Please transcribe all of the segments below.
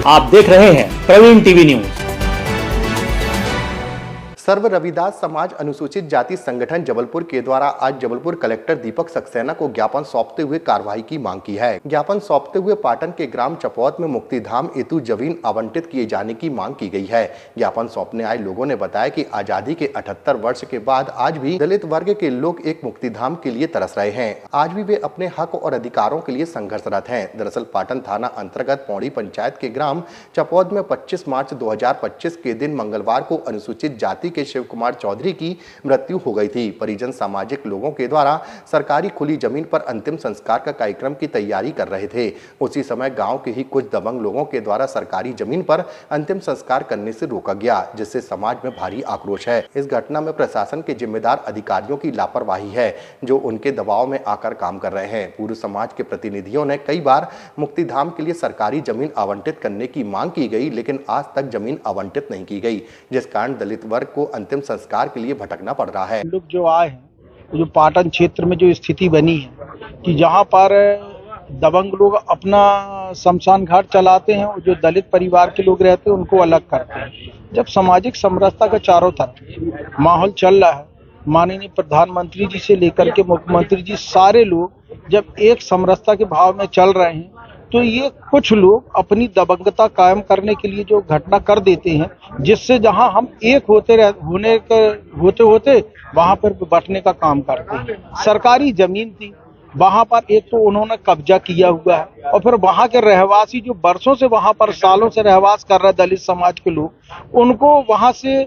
आप देख रहे हैं प्रवीण टीवी न्यूज। सर्व रविदास समाज अनुसूचित जाति संगठन जबलपुर के द्वारा आज जबलपुर कलेक्टर दीपक सक्सेना को ज्ञापन सौंपते हुए कार्रवाई की मांग की है। ज्ञापन सौंपते हुए पाटन के ग्राम चपौद में मुक्तिधाम हेतु जमीन आवंटित किए जाने की मांग की गई है। ज्ञापन सौंपने आए लोगों ने बताया कि आजादी के 78 वर्ष के बाद आज भी दलित वर्ग के लोग एक मुक्तिधाम के लिए तरस रहे हैं। आज भी वे अपने हक और अधिकारों के लिए संघर्षरत हैं। दरअसल पाटन थाना अंतर्गत पौड़ी पंचायत के ग्राम चपौद में 25 मार्च 2025 के दिन मंगलवार को अनुसूचित जाति के शिव कुमार चौधरी की मृत्यु हो गई थी। परिजन सामाजिक लोगों के द्वारा सरकारी खुली जमीन पर अंतिम संस्कार का कार्यक्रम की तैयारी कर रहे थे। उसी समय गांव के ही कुछ दबंग लोगों के द्वारा सरकारी जमीन पर अंतिम संस्कार करने से रोका गया, जिससे समाज में भारी आक्रोश है। इस घटना में प्रशासन के जिम्मेदार अधिकारियों की लापरवाही है, जो उनके दबाव में आकर काम कर रहे हैं। पूर्व समाज के प्रतिनिधियों ने कई बार मुक्तिधाम के लिए सरकारी जमीन आवंटित करने की मांग की गई, लेकिन आज तक जमीन आवंटित नहीं की गई, जिस कारण दलित वर्ग को अंतिम संस्कार के लिए भटकना पड़ रहा है। लोग जो आए हैं, जो पाटन क्षेत्र में जो स्थिति बनी है कि जहां पर दबंग लोग अपना शमशान घाट चलाते हैं और जो दलित परिवार के लोग रहते हैं उनको अलग करते हैं। जब सामाजिक समरसता का चारों तरफ माहौल चल रहा है, माननीय प्रधानमंत्री जी से लेकर के मुख्यमंत्री जी सारे लोग जब एक समरसता के भाव में चल रहे हैं, तो ये कुछ लोग अपनी दबंगता कायम करने के लिए जो घटना कर देते हैं, जिससे जहां हम एक होते वहां पर बंटने का काम करते हैं। सरकारी जमीन थी, वहां पर एक तो उन्होंने कब्जा किया हुआ है और फिर वहां के रहवासी जो वर्षों से वहां पर सालों से रहवास कर रहे दलित समाज के लोग, उनको वहां से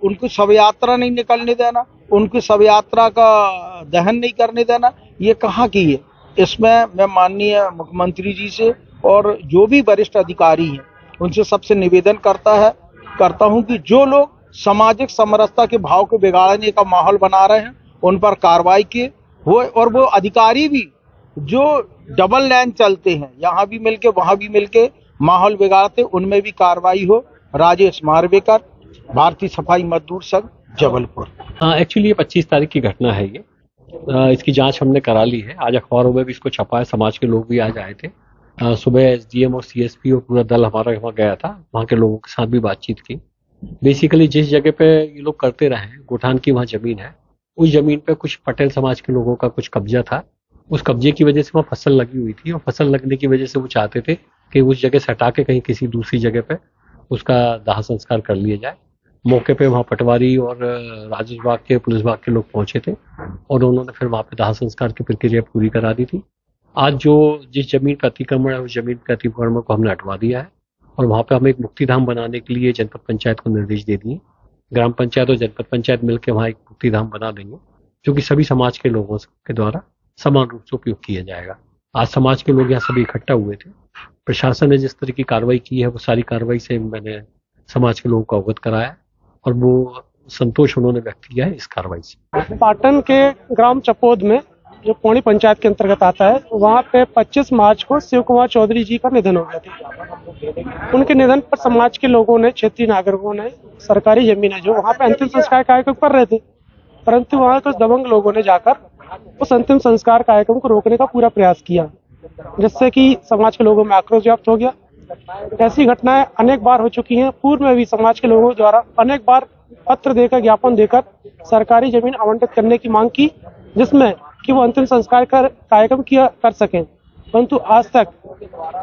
उनको शव यात्रा नहीं निकलने देना, उनकी शव यात्रा का दहन नहीं करने देना, ये कहाँ की है। इसमें मैं माननीय मुख्यमंत्री जी से और जो भी वरिष्ठ अधिकारी हैं उनसे सबसे निवेदन करता हूं कि जो लोग सामाजिक समरसता के भाव को बिगाड़ने का माहौल बना रहे हैं उन पर कार्रवाई की हो, और वो अधिकारी भी जो डबल लाइन चलते हैं, यहाँ भी मिलके वहां भी मिलके माहौल बिगाड़ते, उनमें भी कार्रवाई हो। राजेश मारवेकर, भारतीय सफाई मजदूर संघ, जबलपुर। एक्चुअली ये 25 तारीख की घटना है। ये इसकी जांच हमने करा ली है। आज अखबारों में भी इसको छपा है। समाज के लोग भी आज आए थे। सुबह एसडीएम और सीएसपी और पूरा दल हमारा वहाँ गया था। वहाँ के लोगों के साथ भी बातचीत की। बेसिकली जिस जगह पे ये लोग करते रहे हैं, गोठान की वहाँ जमीन है, उस जमीन पे कुछ पटेल समाज के लोगों का कुछ कब्जा था। उस कब्जे की वजह से वहाँ फसल लगी हुई थी और फसल लगने की वजह से वो चाहते थे कि उस जगह से हटा के कहीं किसी दूसरी जगह पे उसका दाह संस्कार कर लिया जाए। मौके पे वहाँ पटवारी और राजस्व विभाग के, पुलिस विभाग के लोग पहुंचे थे और उन्होंने फिर वहाँ पे दाह संस्कार की प्रक्रिया पूरी करा दी थी। आज जिस जमीन का अतिक्रमण है, उस जमीन के अतिक्रमण को हमने हटवा दिया है और वहाँ पे हम एक मुक्तिधाम बनाने के लिए जनपद पंचायत को निर्देश दे दिए। ग्राम पंचायत और जनपद पंचायत मिलकर वहाँ एक मुक्तिधाम बना देंगे, जो कि सभी समाज के लोगों के द्वारा समान रूप से उपयोग किया जाएगा। आज समाज के लोग यहाँ सभी इकट्ठा हुए थे। प्रशासन ने जिस तरह की कार्रवाई की है, वो सारी कार्रवाई से मैंने समाज के लोगों को अवगत कराया और वो संतोष उन्होंने व्यक्त किया है इस कार्रवाई से। पाटन के ग्राम चपौद में, जो पौड़ी पंचायत के अंतर्गत आता है, वहाँ पे 25 मार्च को शिव कुमार चौधरी जी का निधन हो गया था। उनके निधन पर समाज के लोगों ने, क्षेत्रीय नागरिकों ने सरकारी जमीन है जो वहाँ पे अंतिम संस्कार कार्यक्रम कर रहे थे, परंतु वहाँ कुछ दबंग लोगों ने जाकर उस अंतिम संस्कार कार्यक्रम को रोकने का पूरा प्रयास किया, जिससे कि समाज के लोगों में आक्रोश व्याप्त हो गया। ऐसी घटनाएं अनेक बार हो चुकी हैं। पूर्व में भी समाज के लोगों द्वारा अनेक बार पत्र देकर, ज्ञापन देकर सरकारी जमीन आवंटित करने की मांग की, जिसमें कि वो अंतिम संस्कार कार्यक्रम कर सकें, परंतु आज तक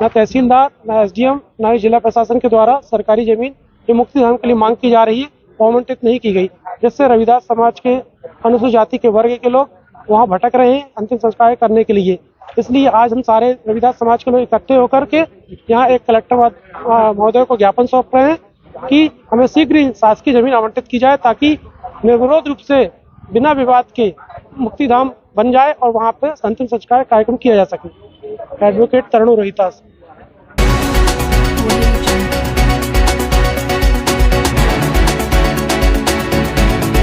न तहसीलदार, न एसडीएम, न जिला प्रशासन के द्वारा सरकारी जमीन जो मुक्तिधाम के लिए मांग की जा रही है आवंटित नहीं की गई, जिससे रविदास समाज के अनुसूचित जाति के वर्ग के लोग वहाँ भटक रहे हैं अंतिम संस्कार करने के लिए। इसलिए आज हम सारे रविदास समाज के लोग इकट्ठे होकर के यहाँ एक कलेक्टर महोदय को ज्ञापन सौंप रहे हैं कि हमें शीघ्र ही शासकीय जमीन आवंटित की जाए, ताकि निर्विरोध रूप से बिना विवाद के मुक्तिधाम बन जाए और वहाँ पे अंतिम संस्कार कार्यक्रम किया जा सके। एडवोकेट तरणु रोहितास।